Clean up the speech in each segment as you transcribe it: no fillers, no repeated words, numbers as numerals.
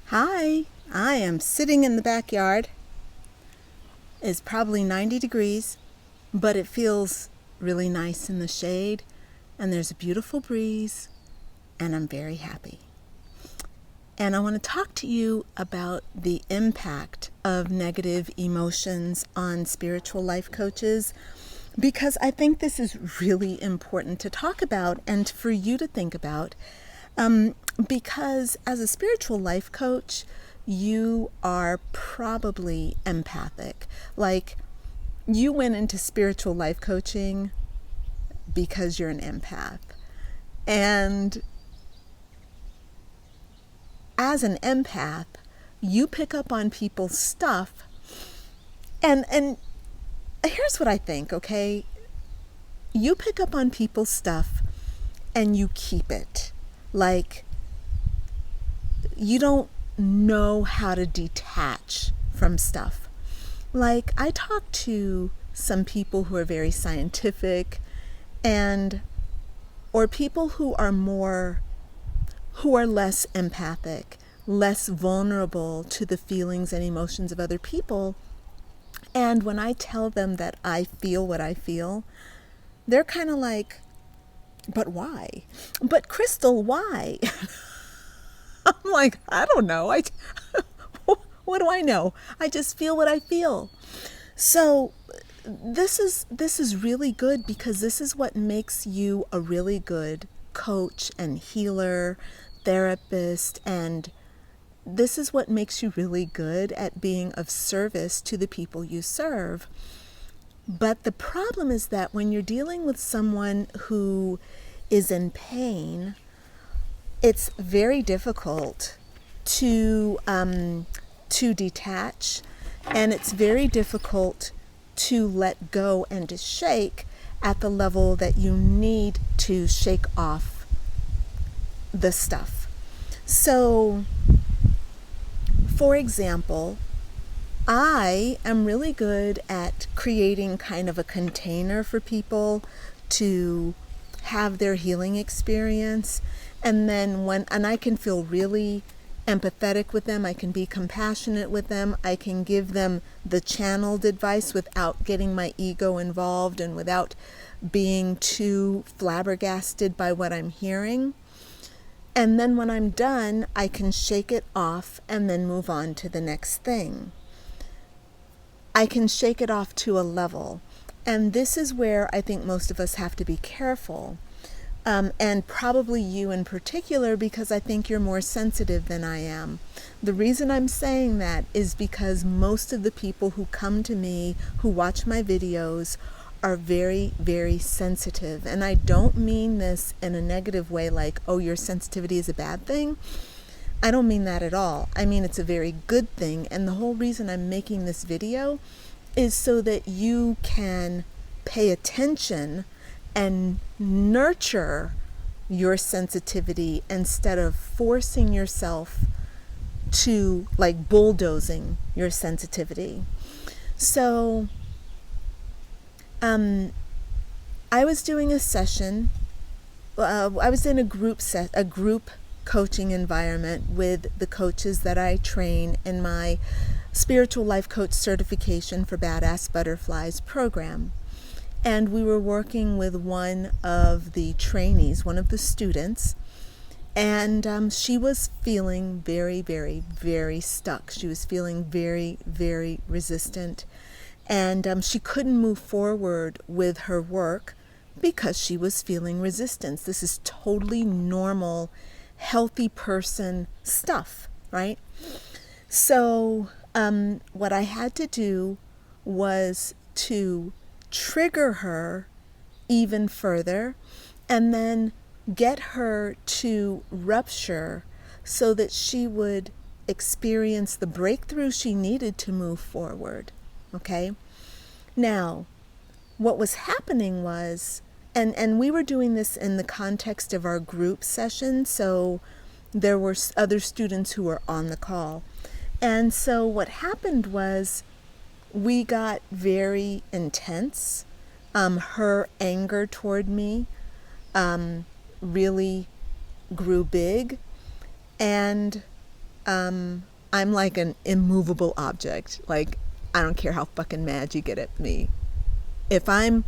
Hi, I am sitting in the backyard. It's probably 90 degrees, but it feels really nice in the shade, and there's a beautiful breeze, and I'm very happy. And I want to talk to you about the impact of negative emotions on spiritual life coaches, because I think this is really important to talk about and for you to think about. Because as a spiritual life coach, you are probably empathic. Like, you went into spiritual life coaching because you're an empath. And as an empath, you pick up on people's stuff. And here's what I think, okay? You pick up on people's stuff and you keep it. Like, you don't know how to detach from stuff. Like, I talk to some people who are very scientific or people who are less empathic, less vulnerable to the feelings and emotions of other people. And when I tell them that I feel what I feel, they're kind of like, but why? But Crystal, why? I'm like, I don't know. What do I know? I just feel what I feel. So this is really good, because this is what makes you a really good coach and healer, therapist, and this is what makes you really good at being of service to the people you serve. But the problem is that when you're dealing with someone who is in pain, it's very difficult to detach, and it's very difficult to let go and to shake at the level that you need to shake off the stuff. So, for example, I am really good at creating kind of a container for people to have their healing experience. And then and I can feel really empathetic with them, I can be compassionate with them, I can give them the channeled advice without getting my ego involved and without being too flabbergasted by what I'm hearing. And then when I'm done, I can shake it off and then move on to the next thing. I can shake it off to a level. And this is where I think most of us have to be careful. And probably you in particular, because I think you're more sensitive than I am. The reason I'm saying that is because most of the people who come to me, who watch my videos, are very, very sensitive. And I don't mean this in a negative way, like, oh, your sensitivity is a bad thing. I don't mean that at all. I mean, it's a very good thing. And the whole reason I'm making this video is so that you can pay attention and nurture your sensitivity instead of forcing yourself to, like, bulldozing your sensitivity. So I was doing a session. I was in a group coaching environment with the coaches that I train in my Spiritual Life Coach Certification for Badass Butterflies program. And we were working with one of the trainees, one of the students, and she was feeling very, very, very stuck. She was feeling very, very resistant, and she couldn't move forward with her work because she was feeling resistance. This is totally normal, healthy person stuff, right? So what I had to do was to trigger her even further and then get her to rupture so that she would experience the breakthrough she needed to move forward. Okay? Now, what was happening was, and we were doing this in the context of our group session, so there were other students who were on the call. And so what happened was we got very intense. Her anger toward me really grew big, and I'm like an immovable object. Like, I don't care how fucking mad you get at me. If I'm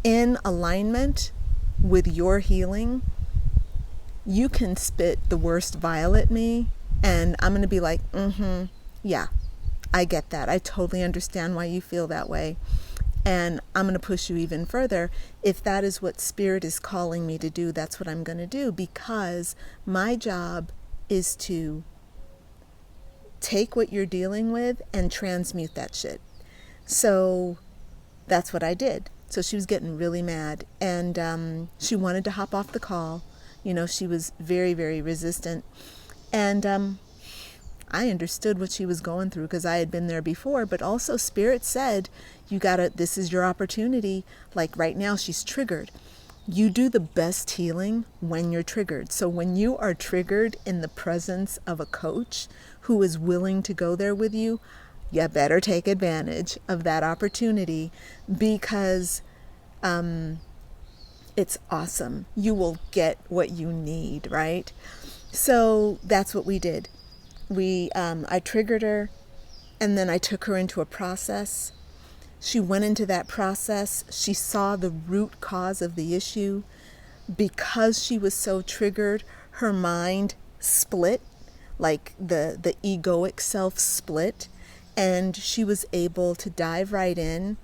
in alignment with your healing, you can spit the worst vile at me, and I'm going to be like, yeah, I get that. I totally understand why you feel that way. And I'm going to push you even further. If that is what Spirit is calling me to do, that's what I'm going to do, because my job is to take what you're dealing with and transmute that shit. So that's what I did. So she was getting really mad, and she wanted to hop off the call. You know, she was very, very resistant. And I understood what she was going through because I had been there before, but also Spirit said, this is your opportunity. Like right now, she's triggered. You do the best healing when you're triggered. So when you are triggered in the presence of a coach who is willing to go there with you, you better take advantage of that opportunity, because it's awesome. You will get what you need, right? So that's what we did. I triggered her, and then I took her into a process. She went into that process. She saw the root cause of the issue. Because she was so triggered, her mind split, like the egoic self split, and she was able to dive right in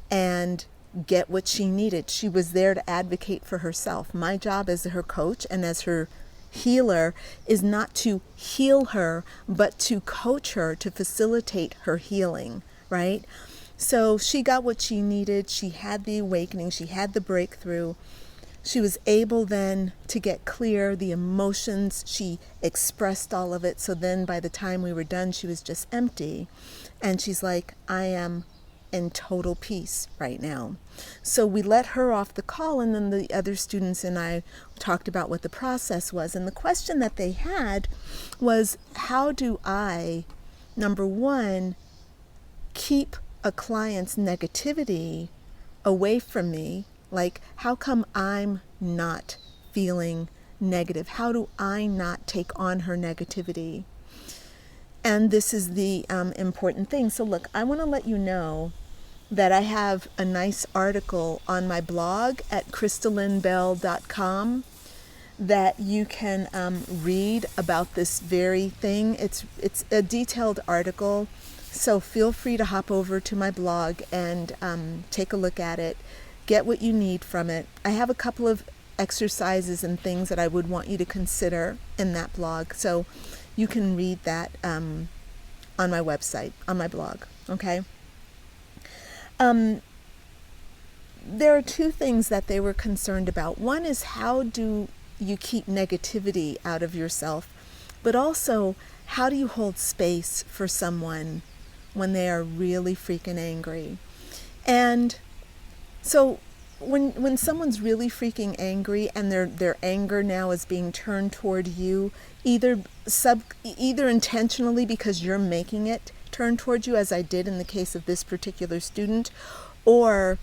and get what she needed. She was there to advocate for herself. My job as her coach and as her healer is not to heal her, but to coach her, to facilitate her healing, right? So she got what she needed. She had the awakening. She had the breakthrough. She was able then to get clear the emotions. She expressed all of it. So then by the time we were done, she was just empty. And she's like, I am in total peace right now. So we let her off the call, and then the other students and I talked about what the process was. And the question that they had was, how do I, number one, keep a client's negativity away from me? Like, how come I'm not feeling negative? How do I not take on her negativity? And this is the important thing. So look, I want to let you know that I have a nice article on my blog at crystallinbell.com that you can read about this very thing. It's a detailed article, so feel free to hop over to my blog and take a look at it. Get what you need from it. I have a couple of exercises and things that I would want you to consider in that blog, so you can read that on my website, on my blog, okay? There are two things that they were concerned about. One is, how do you keep negativity out of yourself? But also, how do you hold space for someone when they are really freaking angry? And so when someone's really freaking angry and their anger now is being turned toward you, either intentionally because you're making it turn toward you, as I did in the case of this particular student, or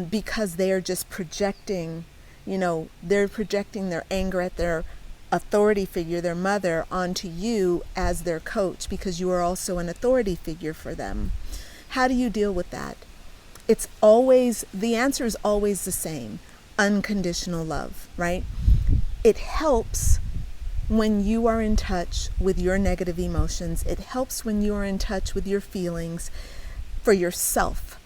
because they are just projecting, they're projecting their anger at their authority figure, their mother, onto you as their coach, because you are also an authority figure for them. How do you deal with that? The answer is always the same: unconditional love, right? It helps when you are in touch with your negative emotions. It helps when you are in touch with your feelings for yourself.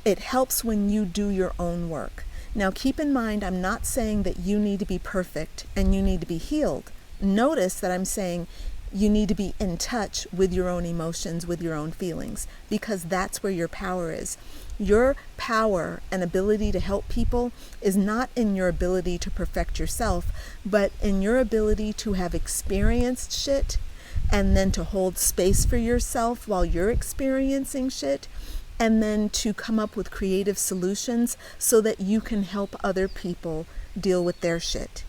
It helps when you do your own work. Now, keep in mind, I'm not saying that you need to be perfect and you need to be healed. Notice that I'm saying you need to be in touch with your own emotions, with your own feelings, because that's where your power is. Your power and ability to help people is not in your ability to perfect yourself, but in your ability to have experienced shit and then to hold space for yourself while you're experiencing shit, and then to come up with creative solutions so that you can help other people deal with their shit.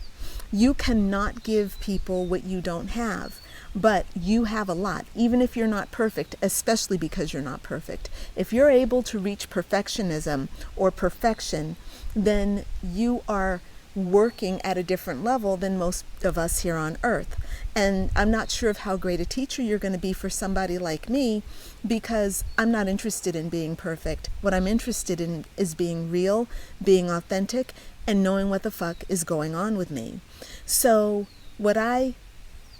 You cannot give people what you don't have, but you have a lot, even if you're not perfect, especially because you're not perfect. If you're able to reach perfectionism or perfection, then you are working at a different level than most of us here on earth. And I'm not sure of how great a teacher you're going to be for somebody like me, because I'm not interested in being perfect. What I'm interested in is being real, being authentic, and knowing what the fuck is going on with me. So what I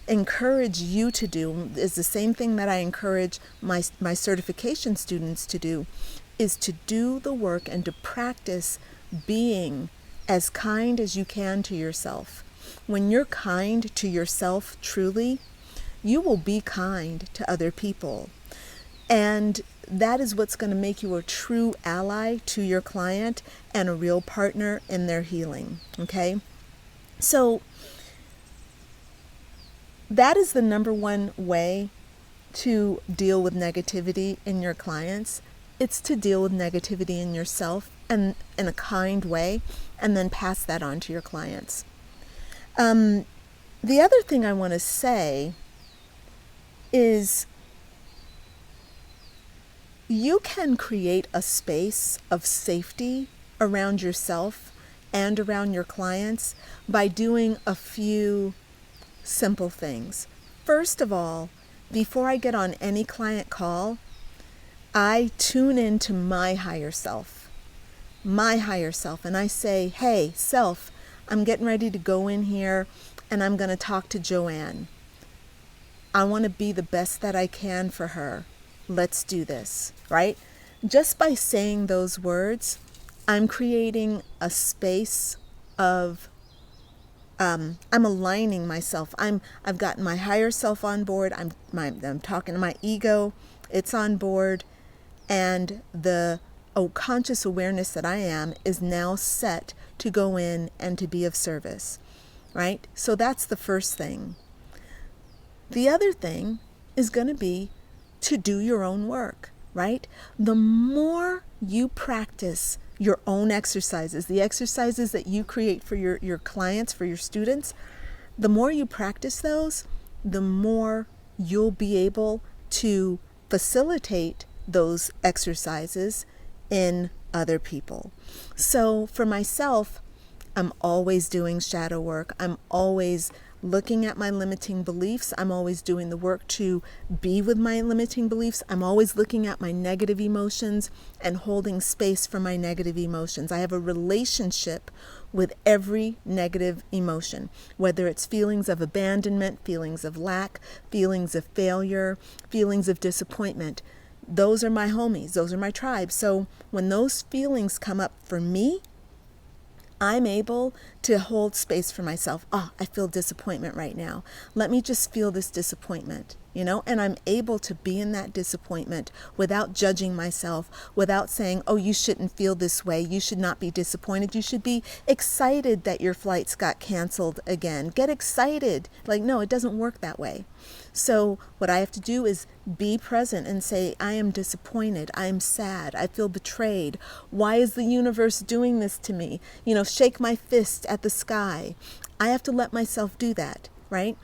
encourage you to do is the same thing that I encourage my certification students to do, is to do the work and to practice being as kind as you can to yourself. When you're kind to yourself truly, you will be kind to other people. And that is what's going to make you a true ally to your client and a real partner in their healing. Okay? So that is the number one way to deal with negativity in your clients. It's to deal with negativity in yourself and in a kind way, and then pass that on to your clients. The other thing I want to say is you can create a space of safety around yourself and around your clients by doing a few simple things. First of all, before I get on any client call, I tune into my higher self, and I say, hey, self, I'm getting ready to go in here and I'm going to talk to Joanne. I want to be the best that I can for her. Let's do this, right? Just by saying those words, I'm creating a space of, I'm aligning myself. I've gotten my higher self on board. I'm talking to my ego. It's on board. And the conscious awareness that I am is now set to go in and to be of service, right? So that's the first thing. The other thing is going to be to do your own work, right? The more you practice your own exercises, the exercises that you create for your clients, for your students, the more you practice those, the more you'll be able to facilitate those exercises in other people. So for myself, I'm always doing shadow work. I'm always looking at my limiting beliefs. I'm always doing the work to be with my limiting beliefs. I'm always looking at my negative emotions and holding space for my negative emotions. I have a relationship with every negative emotion, whether it's feelings of abandonment, feelings of lack, feelings of failure, feelings of disappointment. Those are my homies. Those are my tribe. So when those feelings come up for me, I'm able to hold space for myself. I feel disappointment right now. Let me just feel this disappointment, and I'm able to be in that disappointment without judging myself, without saying, you shouldn't feel this way. You should not be disappointed. You should be excited that your flights got canceled again. Get excited. No, it doesn't work that way. So what I have to do is be present and say, I am disappointed. I am sad. I feel betrayed. Why is the universe doing this to me? Shake my fist at the sky. I have to let myself do that, right?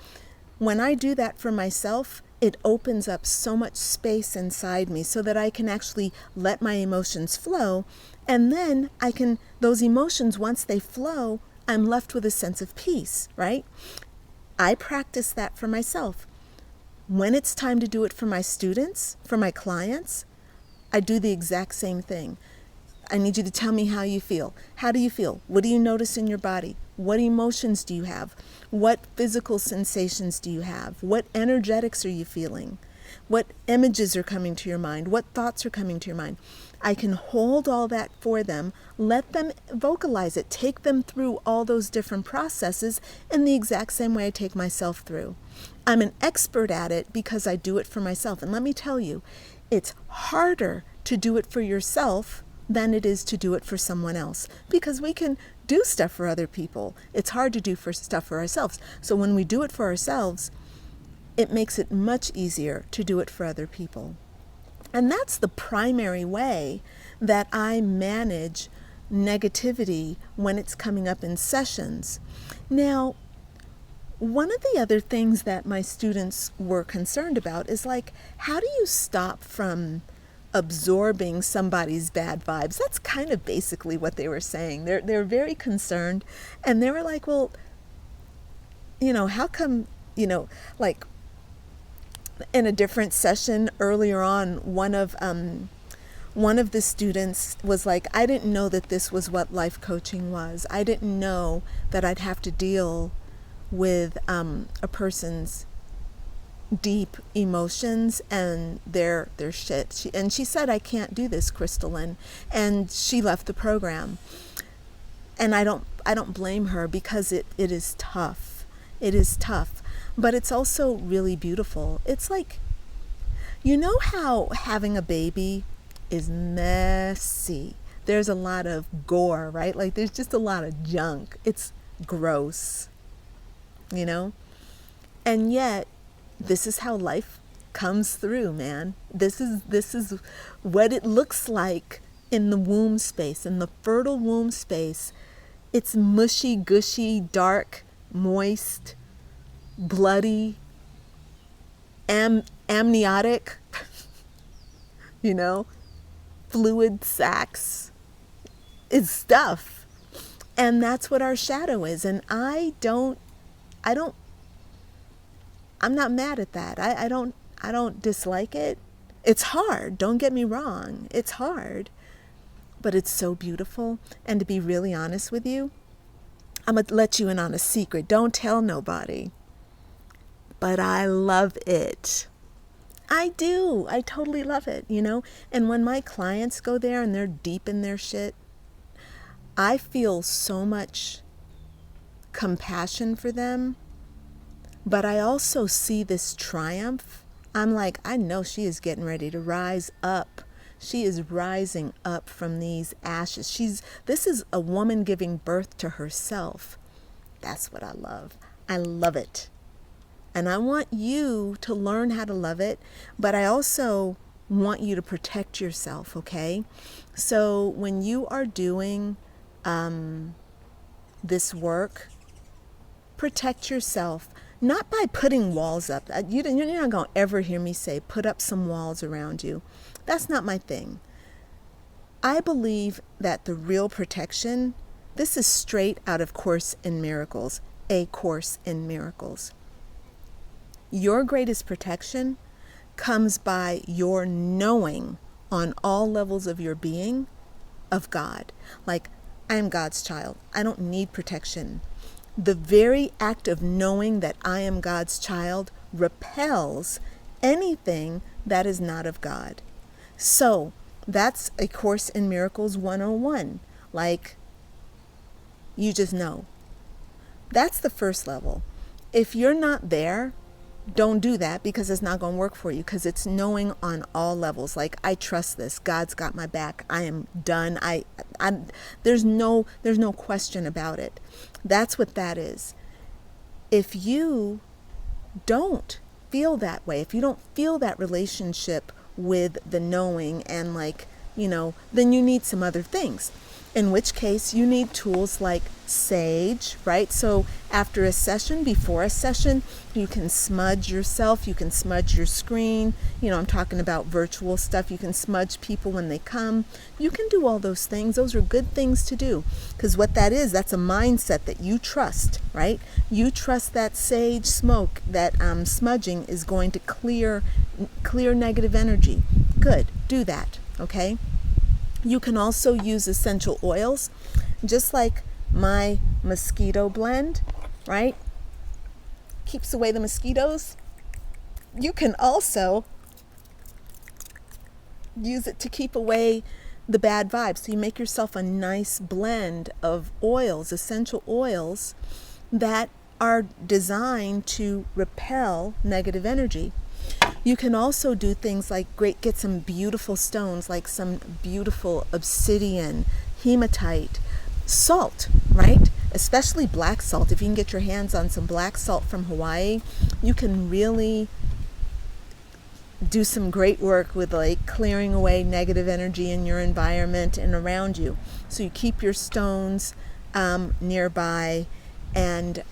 When I do that for myself, it opens up so much space inside me so that I can actually let my emotions flow. And then those emotions, once they flow, I'm left with a sense of peace, right? I practice that for myself. When it's time to do it for my students, for my clients, I do the exact same thing. I need you to tell me how you feel. How do you feel? What do you notice in your body? What emotions do you have? What physical sensations do you have? What energetics are you feeling? What images are coming to your mind? What thoughts are coming to your mind? I can hold all that for them, let them vocalize it, take them through all those different processes in the exact same way I take myself through. I'm an expert at it because I do it for myself. And let me tell you, it's harder to do it for yourself than it is to do it for someone else, because we can do stuff for other people. It's hard to do stuff for ourselves. So when we do it for ourselves, it makes it much easier to do it for other people. And that's the primary way that I manage negativity when it's coming up in sessions. Now, one of the other things that my students were concerned about is like, how do you stop from absorbing somebody's bad vibes? That's kind of basically what they were saying. They're very concerned, and they were like, well, how come, like in a different session earlier on, one of the students was like, I didn't know that this was what life coaching was. I didn't know that I'd have to deal with a person's deep emotions and their shit. She said, I can't do this, Crystalline, and she left the program. And I don't blame her, because it is tough. It is tough, but it's also really beautiful. It's like, how having a baby is messy. There's a lot of gore, right? Like there's just a lot of junk. It's gross, and yet this is how life comes through, man. This is what it looks like in the womb space, in the fertile womb space. It's mushy, gushy, dark, moist, bloody, amniotic, fluid sacs. It's stuff. And that's what our shadow is. And I'm not mad at that. I don't dislike it. It's hard. Don't get me wrong. It's hard. But it's so beautiful. And to be really honest with you, I'm going to let you in on a secret. Don't tell nobody. But I love it. I do. I totally love it, And when my clients go there and they're deep in their shit, I feel so much compassion for them. But I also see this triumph. I'm like, I know she is getting ready to rise up. She is rising up from these ashes. This is a woman giving birth to herself. That's what I love. I love it. And I want you to learn how to love it, but I also want you to protect yourself, okay? So when you are doing this work, protect yourself. Not by putting walls up. You're not going to ever hear me say, put up some walls around you. That's not my thing. I believe that the real protection, this is straight out of Course in Miracles, A Course in Miracles. Your greatest protection comes by your knowing on all levels of your being of God. Like, I am God's child. I don't need protection. The very act of knowing that I am God's child repels anything that is not of God. So that's A Course in Miracles 101. Like, you just know. That's the first level. If you're not there, don't do that, because it's not going to work for you, because it's knowing on all levels. Like, I trust this. God's got my back. I am done. There's no question about it. That's what that is. If you don't feel that way, if you don't feel that relationship with the knowing and then you need some other things. In which case you need tools like Sage, right? So after a session, before a session, you can smudge yourself, you can smudge your screen. I'm talking about virtual stuff. You can smudge people when they come. You can do all those things. Those are good things to do, because what that is, that's a mindset that you trust, right? You trust that sage smoke, that smudging is going to clear negative energy. Good, do that, okay? You can also use essential oils, just like my mosquito blend, right? Keeps away the mosquitoes. You can also use it to keep away the bad vibes. So you make yourself a nice blend of oils, essential oils that are designed to repel negative energy. You can also do things like get some beautiful stones, like some beautiful obsidian, hematite, salt, right? especially black salt. If you can get your hands on some black salt from Hawaii, you can really do some great work with like clearing away negative energy in your environment and around you. So you keep your stones nearby, and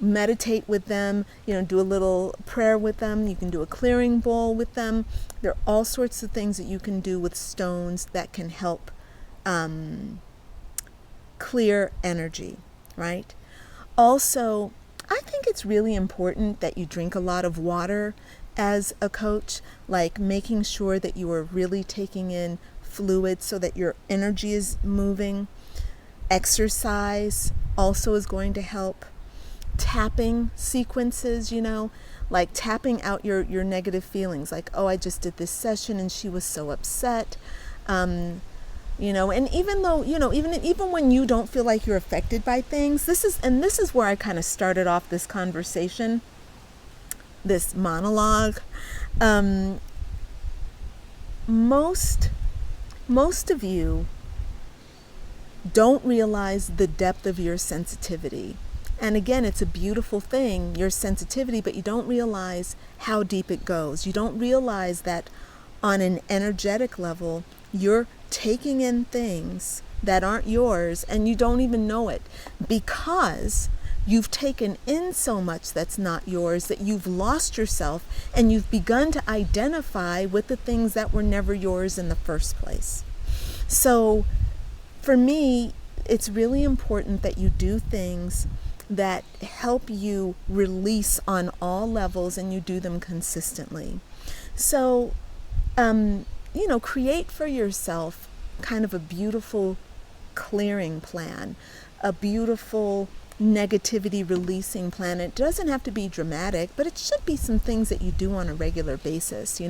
meditate with them, do a little prayer with them. You can do a clearing bowl with them. There are all sorts of things that you can do with stones that can help clear energy, right? Also, I think it's really important that you drink a lot of water as a coach, like making sure that you are really taking in fluid so that your energy is moving. Exercise also is going to help. Tapping sequences, like tapping out your negative feelings, like, oh, I just did this session and she was so upset. And even though, even when you don't feel like you're affected by things, this is where I kind of started off this conversation, this monologue. Most of you don't realize the depth of your sensitivity. And again, it's a beautiful thing, your sensitivity, but you don't realize how deep it goes. You don't realize that on an energetic level, you're taking in things that aren't yours and you don't even know it, because you've taken in so much that's not yours that you've lost yourself, and you've begun to identify with the things that were never yours in the first place. So for me, it's really important that you do things that help you release on all levels, and you do them consistently. So, create for yourself kind of a beautiful clearing plan, a beautiful negativity releasing plan. It doesn't have to be dramatic, but it should be some things that you do on a regular basis,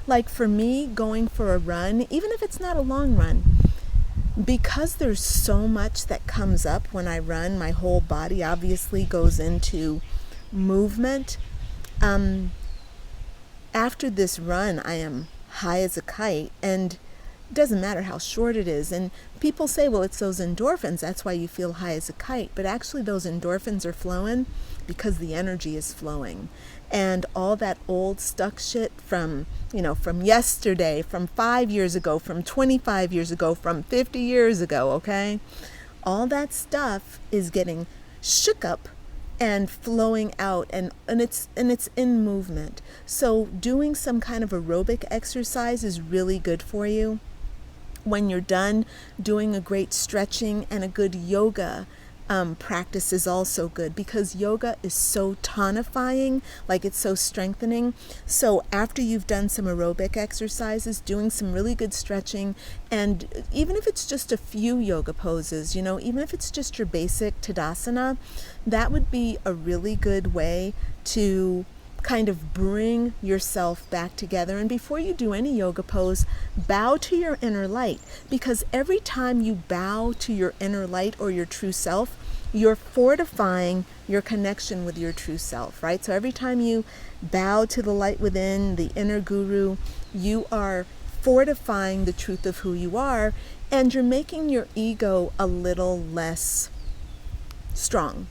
Like for me, going for a run, even if it's not a long run, because there's so much that comes up when I run, my whole body obviously goes into movement. After this run, I am high as a kite, and it doesn't matter how short it is. And people say, well, it's those endorphins, that's why you feel high as a kite. But actually those endorphins are flowing because the energy is flowing. And all that old stuck shit from yesterday, from 5 years ago, from 25 years ago, from 50 years ago, okay? All that stuff is getting shook up and flowing out, and it's in movement. So doing some kind of aerobic exercise is really good for you. When you're done, doing a great stretching and a good yoga practice is also good, because yoga is so tonifying, like it's so strengthening. So after you've done some aerobic exercises, doing some really good stretching, and even if it's just a few yoga poses, even if it's just your basic Tadasana, that would be a really good way to kind of bring yourself back together. And before you do any yoga pose, bow to your inner light, because every time you bow to your inner light or your true self, you're fortifying your connection with your true self, right? So every time you bow to the light within, the inner guru, you are fortifying the truth of who you are, and you're making your ego a little less strong,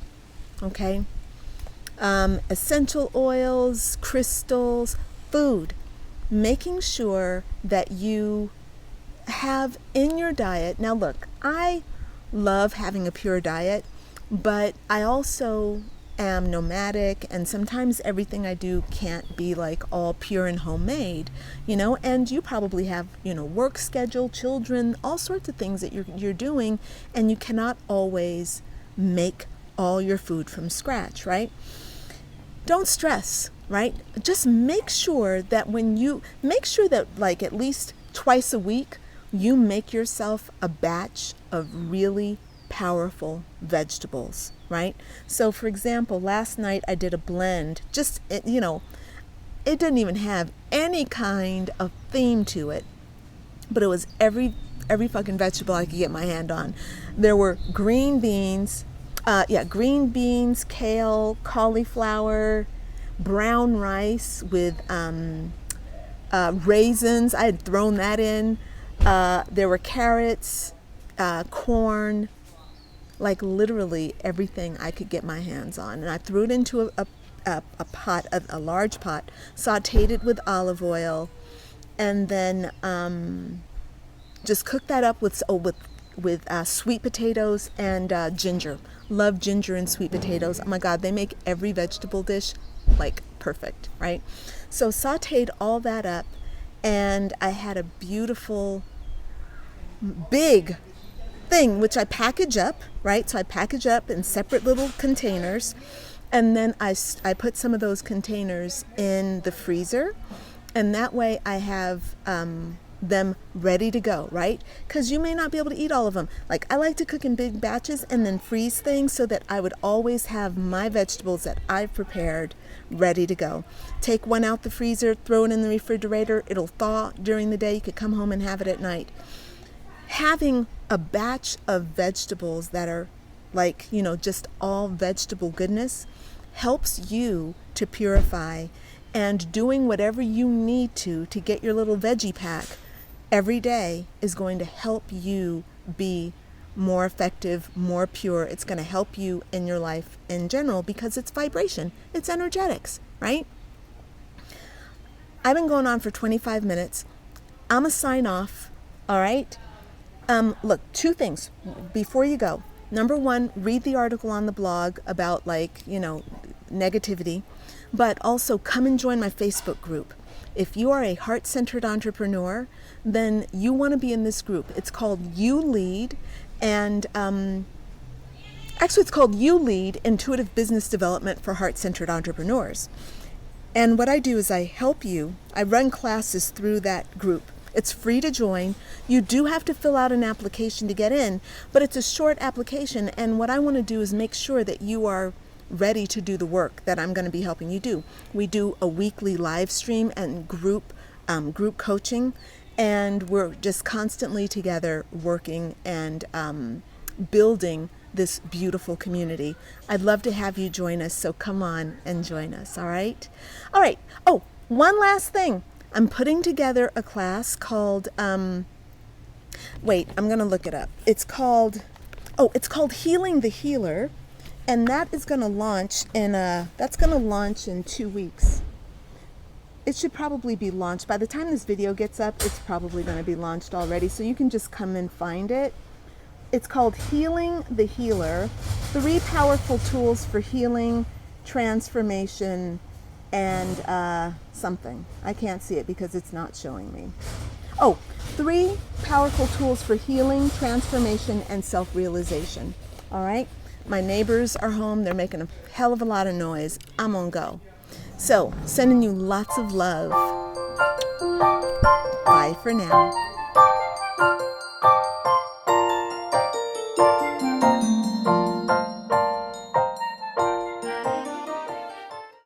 okay? Essential oils, crystals, food, making sure that you have in your diet. Now look, I love having a pure diet, but I also am nomadic, and sometimes everything I do can't be like all pure and homemade, and you probably have, work schedule, children, all sorts of things that you're doing, and you cannot always make all your food from scratch, right? Don't stress, right? Just make sure that like at least twice a week, you make yourself a batch of really powerful vegetables, right? So for example, last night I did a blend, it didn't even have any kind of theme to it, but it was every fucking vegetable I could get my hand on. There were green beans, kale, cauliflower, brown rice with raisins. I had thrown that in. There were carrots, corn, like literally everything I could get my hands on. And I threw it into a pot, a large pot, sauteed it with olive oil, and then just cooked that up with sweet potatoes and ginger. Love ginger and sweet potatoes. Oh my God, they make every vegetable dish like perfect, right? So sauteed all that up, and I had a beautiful big thing, which I package up, right? So I package up in separate little containers, and then I put some of those containers in the freezer, and that way I have them ready to go, right? Because you may not be able to eat all of them. Like, I like to cook in big batches and then freeze things so that I would always have my vegetables that I've prepared ready to go. Take one out the freezer, throw it in the refrigerator, it'll thaw during the day, you could come home and have it at night. Having a batch of vegetables that are like, just all vegetable goodness helps you to purify, and doing whatever you need to get your little veggie pack every day is going to help you be more effective, more pure. It's going to help you in your life in general because it's vibration, it's energetics, right? I've been going on for 25 minutes. I'm going to sign off, all right? Look, two things before you go. Number one, read the article on the blog about negativity, but also come and join my Facebook group. If you are a heart-centered entrepreneur, then you want to be in this group. It's called You Lead, and actually it's called You Lead Intuitive Business Development for Heart-Centered Entrepreneurs. And what I do is I help you. I run classes through that group. It's free to join. You do have to fill out an application to get in, but it's a short application, and what I want to do is make sure that you are ready to do the work that I'm going to be helping you do. We do a weekly live stream and group coaching, and we're just constantly together working and building this beautiful community. I'd love to have you join us, so come on and join us, all right? All right. Oh, one last thing. I'm putting together a class called, wait, I'm going to look it up. It's called Healing the Healer. And that is going to launch in 2 weeks. It should probably be launched. By the time this video gets up, it's probably going to be launched already. So you can just come and find it. It's called Healing the Healer. 3 powerful tools for healing, transformation, and something. I can't see it because it's not showing me. Oh, 3 powerful tools for healing, transformation, and self-realization. All right? My neighbors are home. They're making a hell of a lot of noise. I'm on go. So, sending you lots of love. Bye for now.